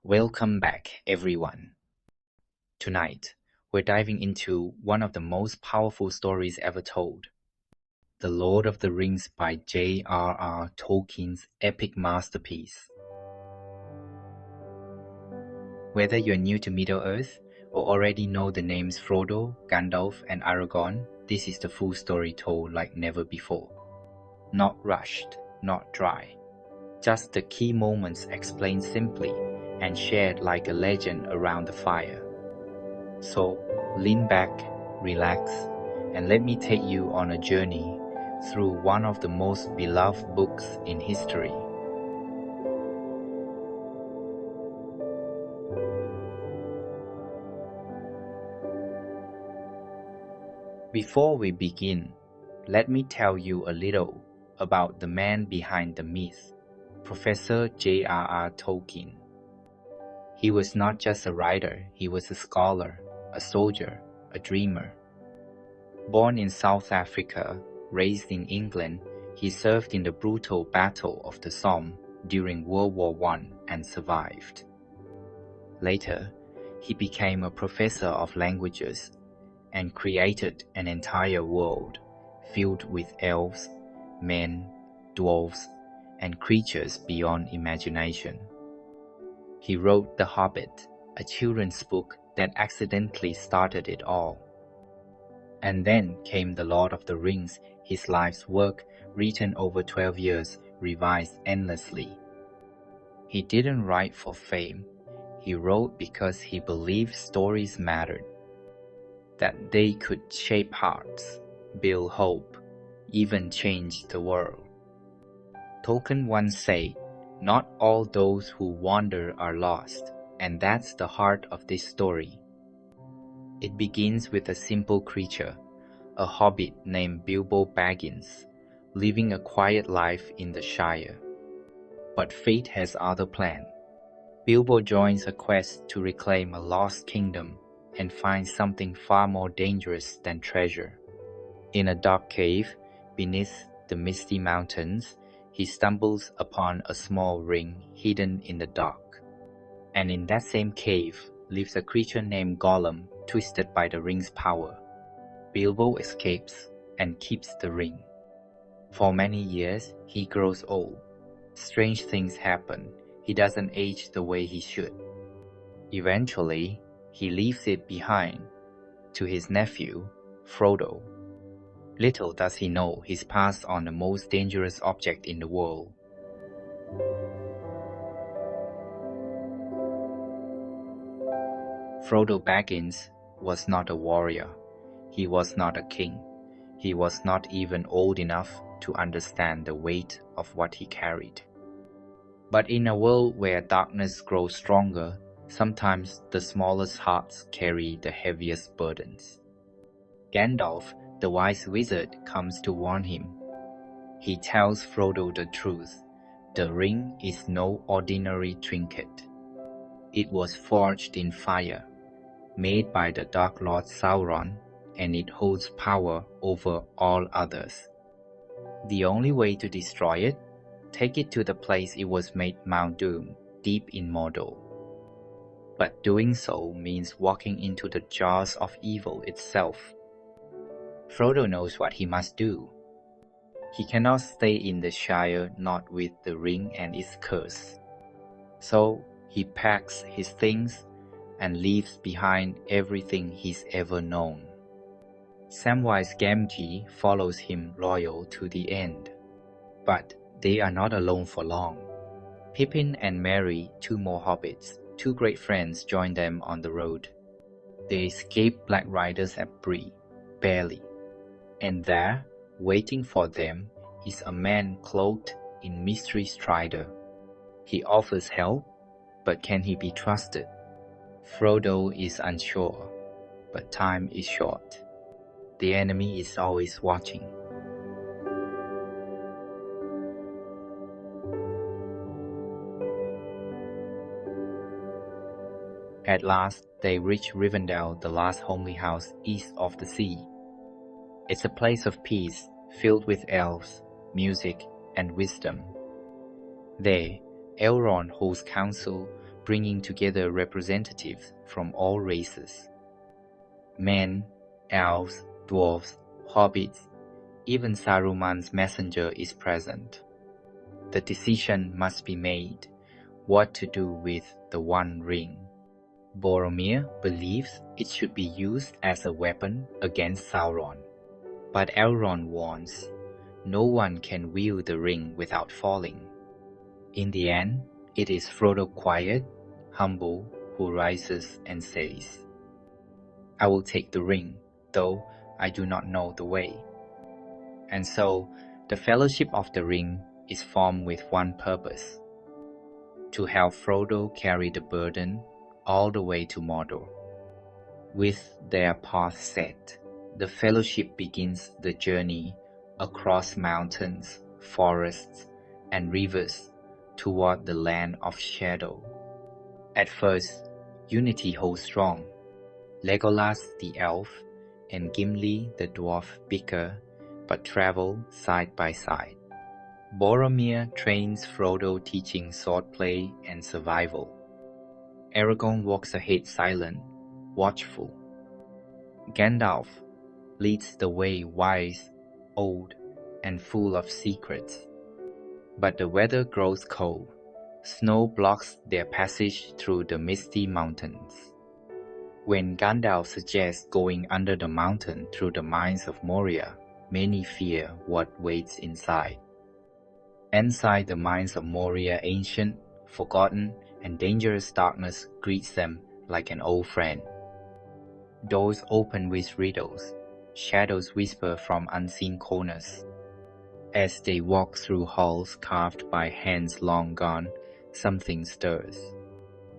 Welcome back, everyone. Tonight, we're diving into one of the most powerful stories ever told, The Lord of the Rings by J.R.R. Tolkien's epic masterpiece. Whether you're new to Middle-earth or already know the names Frodo, Gandalf, and Aragorn, this is the full story told like never before. Not rushed, not dry. Just the key moments explained simply and shared like a legend around the fire. So, lean back, relax, and let me take you on a journey through one of the most beloved books in history. Before we begin, let me tell you a little about the man behind the myth, Professor J.R.R. Tolkien. He was not just a writer, he was a scholar, a soldier, a dreamer. Born in South Africa, raised in England, he served in the brutal Battle of the Somme during World War I and survived. Later, he became a professor of languages and created an entire world filled with elves, men, dwarves, and creatures beyond imagination. He wrote The Hobbit, a children's book that accidentally started it all. And then came The Lord of the Rings, his life's work, written over 12 years, revised endlessly. He didn't write for fame. He wrote because he believed stories mattered, that they could shape hearts, build hope, even change the world. Tolkien once said, "Not all those who wander are lost," and that's the heart of this story. It begins with a simple creature, a hobbit named Bilbo Baggins, living a quiet life in the Shire. But fate has other plans. Bilbo joins a quest to reclaim a lost kingdom and finds something far more dangerous than treasure. In a dark cave beneath the misty mountains, he stumbles upon a small ring hidden in the dark. And in that same cave lives a creature named Gollum, twisted by the ring's power. Bilbo escapes and keeps the ring. For many years, he grows old. Strange things happen. He doesn't age the way he should. Eventually, he leaves it behind to his nephew, Frodo. Little does he know he's passed on the most dangerous object in the world. Frodo Baggins was not a warrior. He was not a king. He was not even old enough to understand the weight of what he carried. But in a world where darkness grows stronger, sometimes the smallest hearts carry the heaviest burdens. Gandalf, the wise wizard, comes to warn him. He tells Frodo the truth. The ring is no ordinary trinket. It was forged in fire, made by the Dark Lord Sauron, and it holds power over all others. The only way to destroy it? Take it to the place it was made, Mount Doom, deep in Mordor. But doing so means walking into the jaws of evil itself. Frodo knows what he must do. He cannot stay in the Shire not with the ring and its curse. So he packs his things and leaves behind everything he's ever known. Samwise Gamgee follows him loyal to the end. But they are not alone for long. Pippin and Merry, two more hobbits, two great friends, join them on the road. They escape Black Riders at Bree, barely. And there, waiting for them, is a man cloaked in mystery strider. He offers help, but can he be trusted? Frodo is unsure, but time is short. The enemy is always watching. At last, they reach Rivendell, the last homely house east of the sea. It's a place of peace, filled with elves, music, and wisdom. There, Elrond holds council, bringing together representatives from all races. Men, elves, dwarves, hobbits, even Saruman's messenger is present. The decision must be made, what to do with the One Ring. Boromir believes it should be used as a weapon against Sauron. But Elrond warns, no one can wield the ring without falling. In the end, it is Frodo quiet, humble, who rises and says, I will take the ring, though I do not know the way. And so, the Fellowship of the Ring is formed with one purpose, to help Frodo carry the burden all the way to Mordor. With their path set, the Fellowship begins the journey across mountains, forests, and rivers toward the land of shadow. At first, unity holds strong. Legolas the elf and Gimli the dwarf bicker but travel side by side. Boromir trains Frodo teaching swordplay and survival. Aragorn walks ahead silent, watchful. Gandalf leads the way wise, old, and full of secrets. But the weather grows cold. Snow blocks their passage through the misty mountains. When Gandalf suggests going under the mountain through the mines of Moria, many fear what waits inside. Inside the mines of Moria, ancient, forgotten, and dangerous darkness greets them like an old friend. Doors open with riddles, shadows whisper from unseen corners. As they walk through halls carved by hands long gone, something stirs.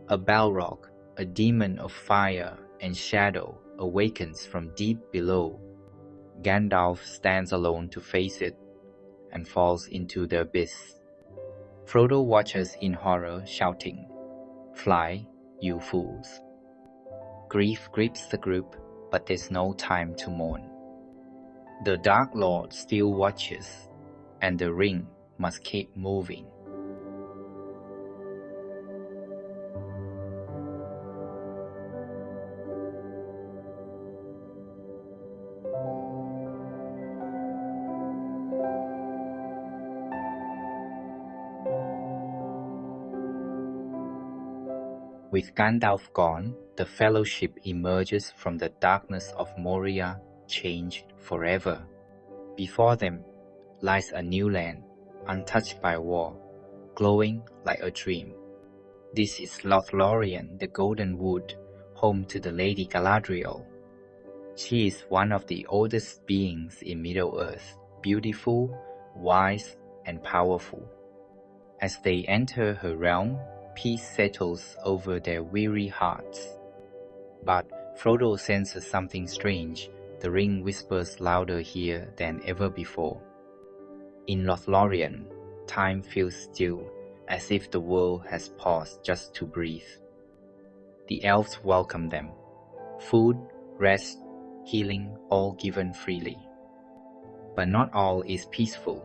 A Balrog, a demon of fire and shadow, awakens from deep below. Gandalf stands alone to face it and falls into the abyss. Frodo watches in horror, shouting, Fly, you fools. Grief grips the group, but there's no time to mourn. The Dark Lord still watches, and the ring must keep moving. With Gandalf gone, the Fellowship emerges from the darkness of Moria, changed forever. Before them lies a new land, untouched by war, glowing like a dream. This is Lothlorien, the Golden Wood, home to the Lady Galadriel. She is one of the oldest beings in Middle-earth, beautiful, wise, and powerful. As they enter her realm, peace settles over their weary hearts. But Frodo senses something strange. The ring whispers louder here than ever before. In Lothlorien, time feels still, as if the world has paused just to breathe. The elves welcome them. Food, rest, healing, all given freely. But not all is peaceful.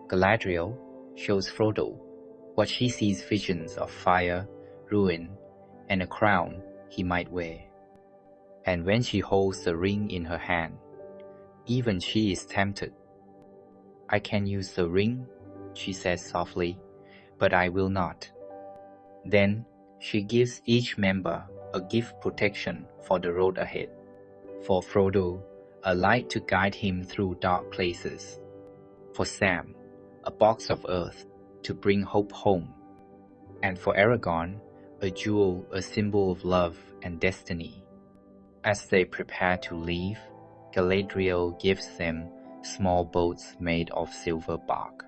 Galadriel shows Frodo what she sees visions of fire, ruin, and a crown he might wear. And when she holds the ring in her hand, even she is tempted. I can use the ring, she says softly, but I will not. Then she gives each member a gift protection for the road ahead. For Frodo, a light to guide him through dark places. For Sam, a box of earth to bring hope home. And for Aragorn, a jewel, a symbol of love and destiny. As they prepare to leave, Galadriel gives them small boats made of silver bark.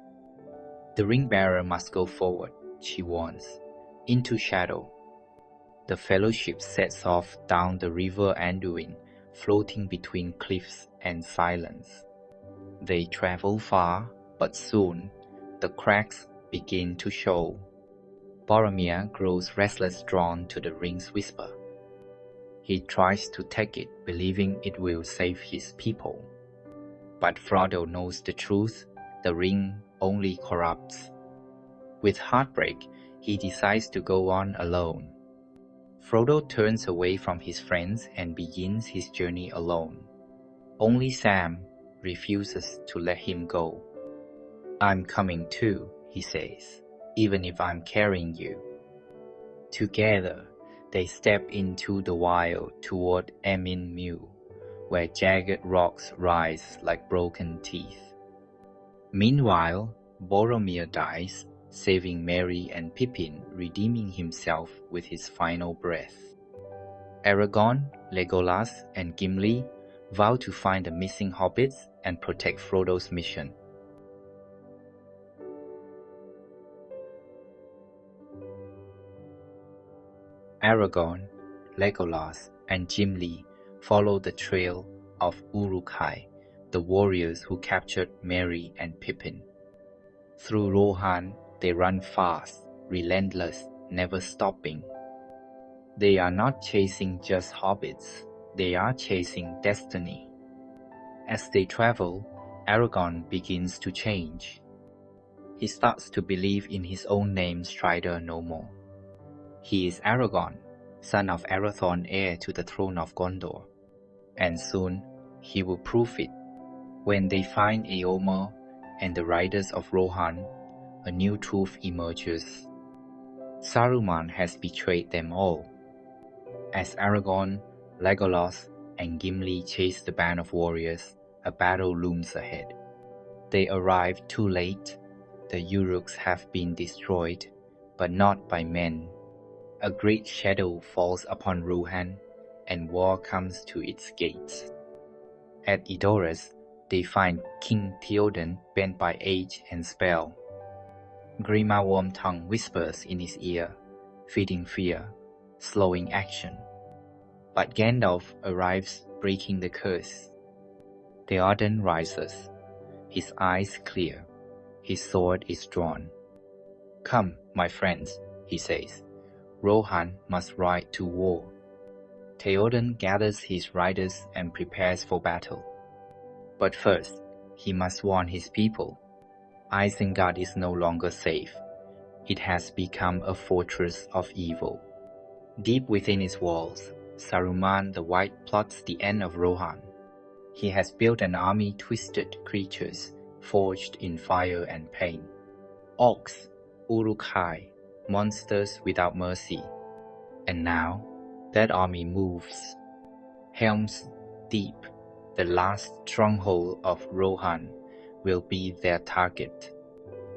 The ring-bearer must go forward, she warns, into shadow. The Fellowship sets off down the river Anduin, floating between cliffs and silence. They travel far, but soon the cracks begin to show. Boromir grows restless, drawn to the ring's whisper. He tries to take it, believing it will save his people. But Frodo knows the truth, the ring only corrupts. With heartbreak, he decides to go on alone. Frodo turns away from his friends and begins his journey alone. Only Sam refuses to let him go. "I'm coming too," he says, "even if I'm carrying you." Together, they step into the wild toward Emin Muir, where jagged rocks rise like broken teeth. Meanwhile, Boromir dies, saving Merry and Pippin, redeeming himself with his final breath. Aragorn, Legolas, and Gimli vow to find the missing hobbits and protect Frodo's mission. Aragorn, Legolas, and Gimli follow the trail of Uruk-hai, the warriors who captured Merry and Pippin. Through Rohan, they run fast, relentless, never stopping. They are not chasing just hobbits, they are chasing destiny. As they travel, Aragorn begins to change. He starts to believe in his own name Strider no more. He is Aragorn, son of Arathorn, heir to the throne of Gondor. And soon, he will prove it. When they find Eomer and the riders of Rohan, a new truth emerges. Saruman has betrayed them all. As Aragorn, Legolas, and Gimli chase the band of warriors, a battle looms ahead. They arrive too late. The Uruks have been destroyed, but not by men. A great shadow falls upon Rohan, and war comes to its gates. At Edoras, they find King Theoden bent by age and spell. Grima Wormtongue whispers in his ear, feeding fear, slowing action. But Gandalf arrives, breaking the curse. Theoden rises, his eyes clear, his sword is drawn. "Come, my friends," he says. "Rohan must ride to war." Theoden gathers his riders and prepares for battle. But first, he must warn his people. Isengard is no longer safe. It has become a fortress of evil. Deep within its walls, Saruman the White plots the end of Rohan. He has built an army of twisted creatures, forged in fire and pain. Orcs, Uruk-hai, monsters without mercy. And now, that army moves. Helm's Deep, the last stronghold of Rohan, will be their target.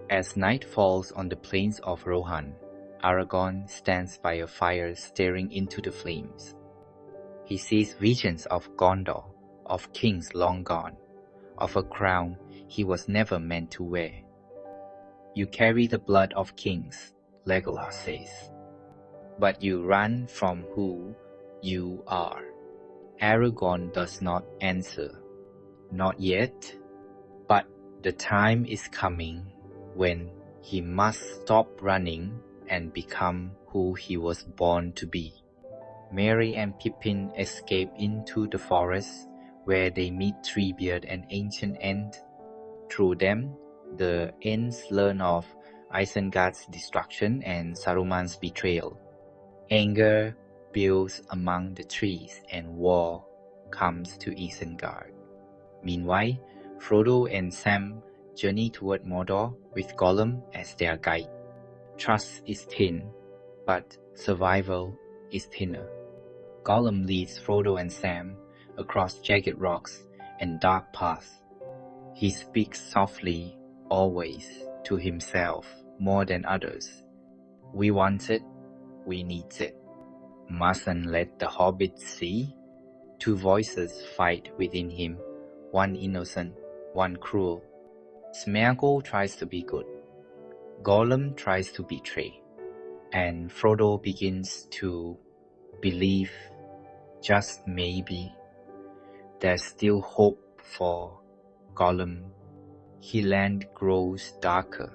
As night falls on the plains of Rohan, Aragorn stands by a fire staring into the flames. He sees visions of Gondor, of kings long gone, of a crown he was never meant to wear. "You carry the blood of kings," Legolas says, "but you run from who you are." Aragorn does not answer. Not yet, but the time is coming when he must stop running and become who he was born to be. Merry and Pippin escape into the forest, where they meet Treebeard and Ancient Ent. Through them, the Ents learn of Isengard's destruction and Saruman's betrayal. Anger builds among the trees and war comes to Isengard. Meanwhile, Frodo and Sam journey toward Mordor with Gollum as their guide. Trust is thin, but survival is thinner. Gollum leads Frodo and Sam across jagged rocks and dark paths. He speaks softly, always, to himself more than others. "We want it, we need it. Mustn't let the hobbits see." Two voices fight within him, one innocent, one cruel. Smeagol tries to be good. Gollum tries to betray. And Frodo begins to believe, just maybe, there's still hope for Gollum. His land grows darker.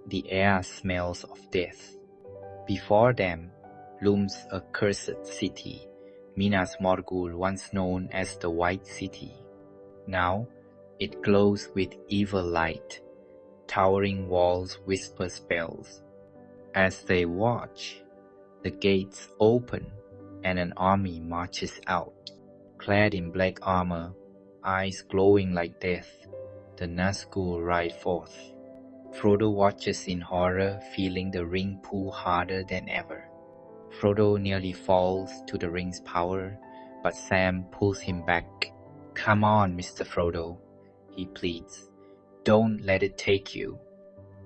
The air smells of death. Before them looms a cursed city, Minas Morgul, once known as the White City. Now it glows with evil light. Towering walls whisper spells. As they watch, the gates open and an army marches out. Clad in black armor, eyes glowing like death, the Nazgûl ride forth. Frodo watches in horror, feeling the ring pull harder than ever. Frodo nearly falls to the ring's power, but Sam pulls him back. "Come on, Mr. Frodo," he pleads. "Don't let it take you."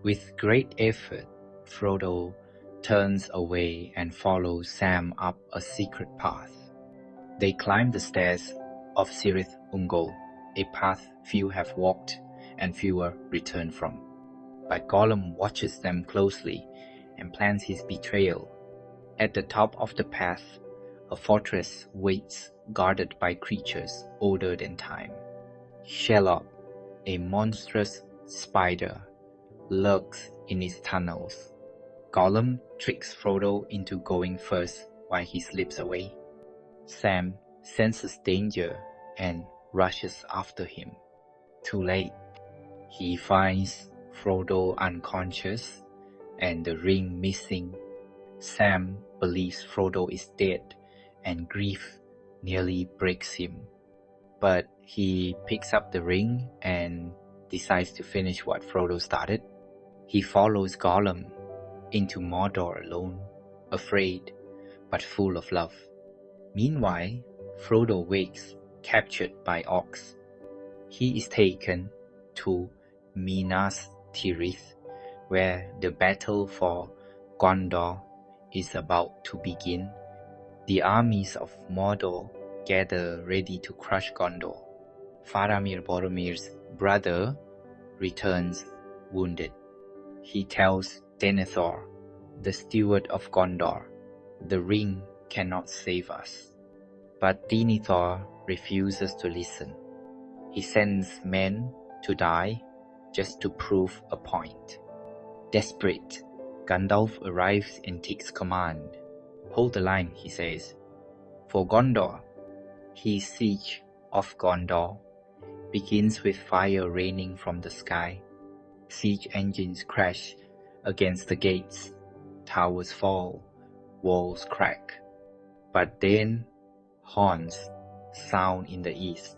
With great effort, Frodo turns away and follows Sam up a secret path. They climb the stairs of Cirith Ungol, a path few have walked and fewer return from. But Gollum watches them closely and plans his betrayal. At the top of the path, a fortress waits, guarded by creatures older than time. Shelob, a monstrous spider, lurks in its tunnels. Gollum tricks Frodo into going first while he slips away. Sam senses danger and rushes after him. Too late. He finds Frodo unconscious and the ring missing. Sam believes Frodo is dead and grief nearly breaks him. But he picks up the ring and decides to finish what Frodo started. He follows Gollum into Mordor alone, afraid but full of love. Meanwhile, Frodo wakes, captured by orcs. He is taken to Minas Tirith, where the battle for Gondor is about to begin. The armies of Mordor gather ready to crush Gondor. Faramir Boromir's brother returns wounded. He tells Denethor, the steward of Gondor, the ring cannot save us. But Denethor refuses to listen. He sends men to die just to prove a point. Desperate, Gandalf arrives and takes command. "Hold the line," he says. For Gondor, his siege of Gondor begins with fire raining from the sky. Siege engines crash against the gates. Towers fall, walls crack. But then horns sound in the east.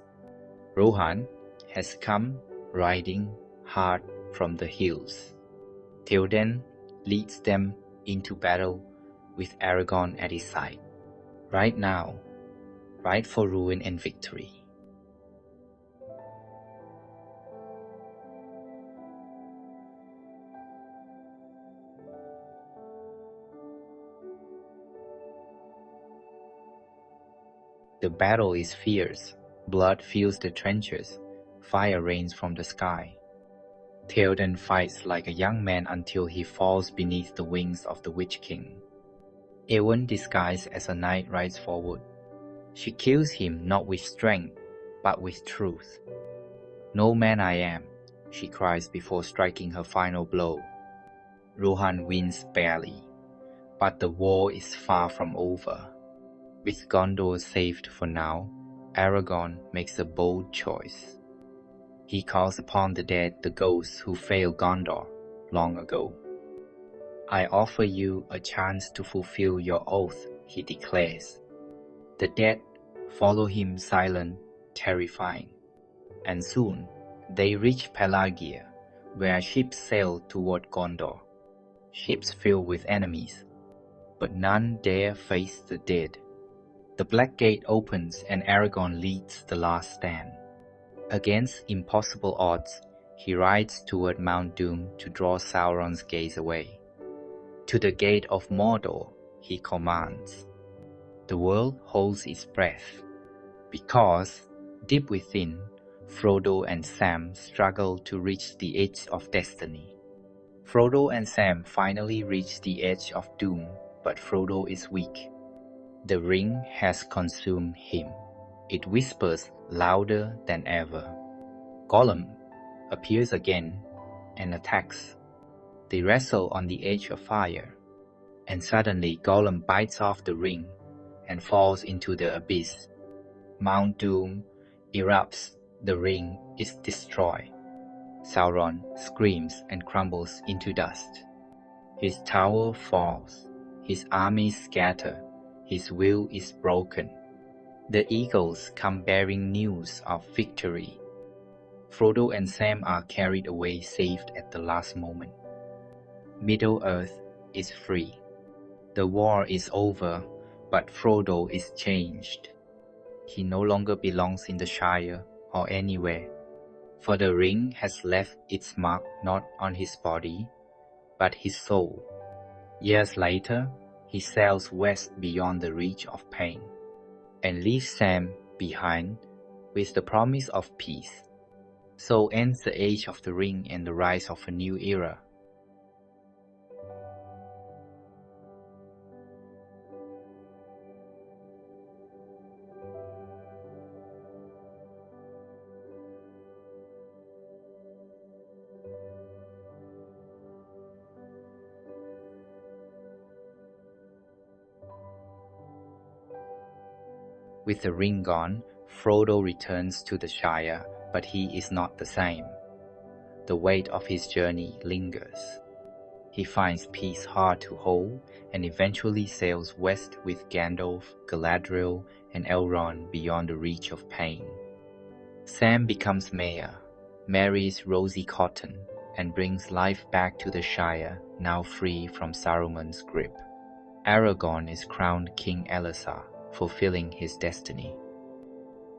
Rohan has come riding hard from the hills. Theoden leads them into battle with Aragorn at his side. Right now, ride for ruin and victory. The battle is fierce. Blood fills the trenches. Fire rains from the sky. Theoden fights like a young man until he falls beneath the wings of the Witch King. Eowyn, disguised as a knight, rides forward. She kills him not with strength, but with truth. "No man I am," she cries before striking her final blow. Rohan wins barely, but the war is far from over. With Gondor saved for now, Aragorn makes a bold choice. He calls upon the dead, the ghosts who failed Gondor long ago. "I offer you a chance to fulfill your oath," he declares. The dead follow him silent, terrifying. And soon they reach Pelagia, where ships sail toward Gondor. Ships filled with enemies, but none dare face the dead. The Black Gate opens and Aragorn leads the last stand. Against impossible odds, he rides toward Mount Doom to draw Sauron's gaze away. To the gate of Mordor, he commands. The world holds its breath, because, deep within, Frodo and Sam struggle to reach the edge of destiny. Frodo and Sam finally reach the edge of doom, but Frodo is weak. The ring has consumed him. It whispers louder than ever. Gollum appears again and attacks. They wrestle on the edge of fire, and suddenly Gollum bites off the ring and falls into the abyss. Mount Doom erupts, the ring is destroyed. Sauron screams and crumbles into dust. His tower falls, his armies scatter, his will is broken. The eagles come bearing news of victory. Frodo and Sam are carried away saved at the last moment. Middle-earth is free. The war is over, but Frodo is changed. He no longer belongs in the Shire or anywhere, for the ring has left its mark not on his body, but his soul. Years later, he sails west beyond the reach of pain, and leaves Sam behind with the promise of peace. So ends the Age of the Ring and the rise of a new era. With the ring gone, Frodo returns to the Shire, but he is not the same. The weight of his journey lingers. He finds peace hard to hold and eventually sails west with Gandalf, Galadriel, and Elrond beyond the reach of pain. Sam becomes mayor, marries Rosie Cotton, and brings life back to the Shire, now free from Saruman's grip. Aragorn is crowned King Elessar, fulfilling his destiny.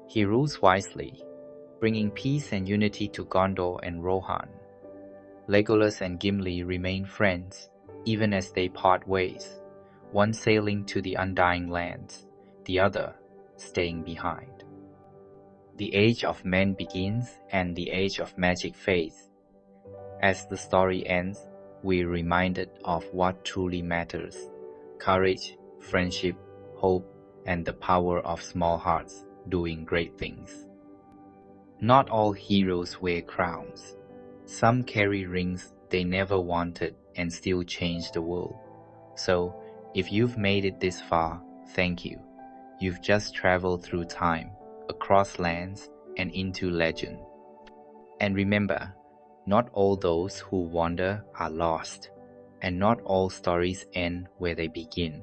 He rules wisely, bringing peace and unity to Gondor and Rohan. Legolas and Gimli remain friends, even as they part ways, one sailing to the Undying Lands, the other staying behind. The Age of Men begins and the Age of Magic fades. As the story ends, we're reminded of what truly matters: courage, friendship, hope, and the power of small hearts doing great things. Not all heroes wear crowns. Some carry rings they never wanted and still change the world. So, if you've made it this far, thank you. You've just traveled through time, across lands, and into legend. And remember, not all those who wander are lost, and not all stories end where they begin.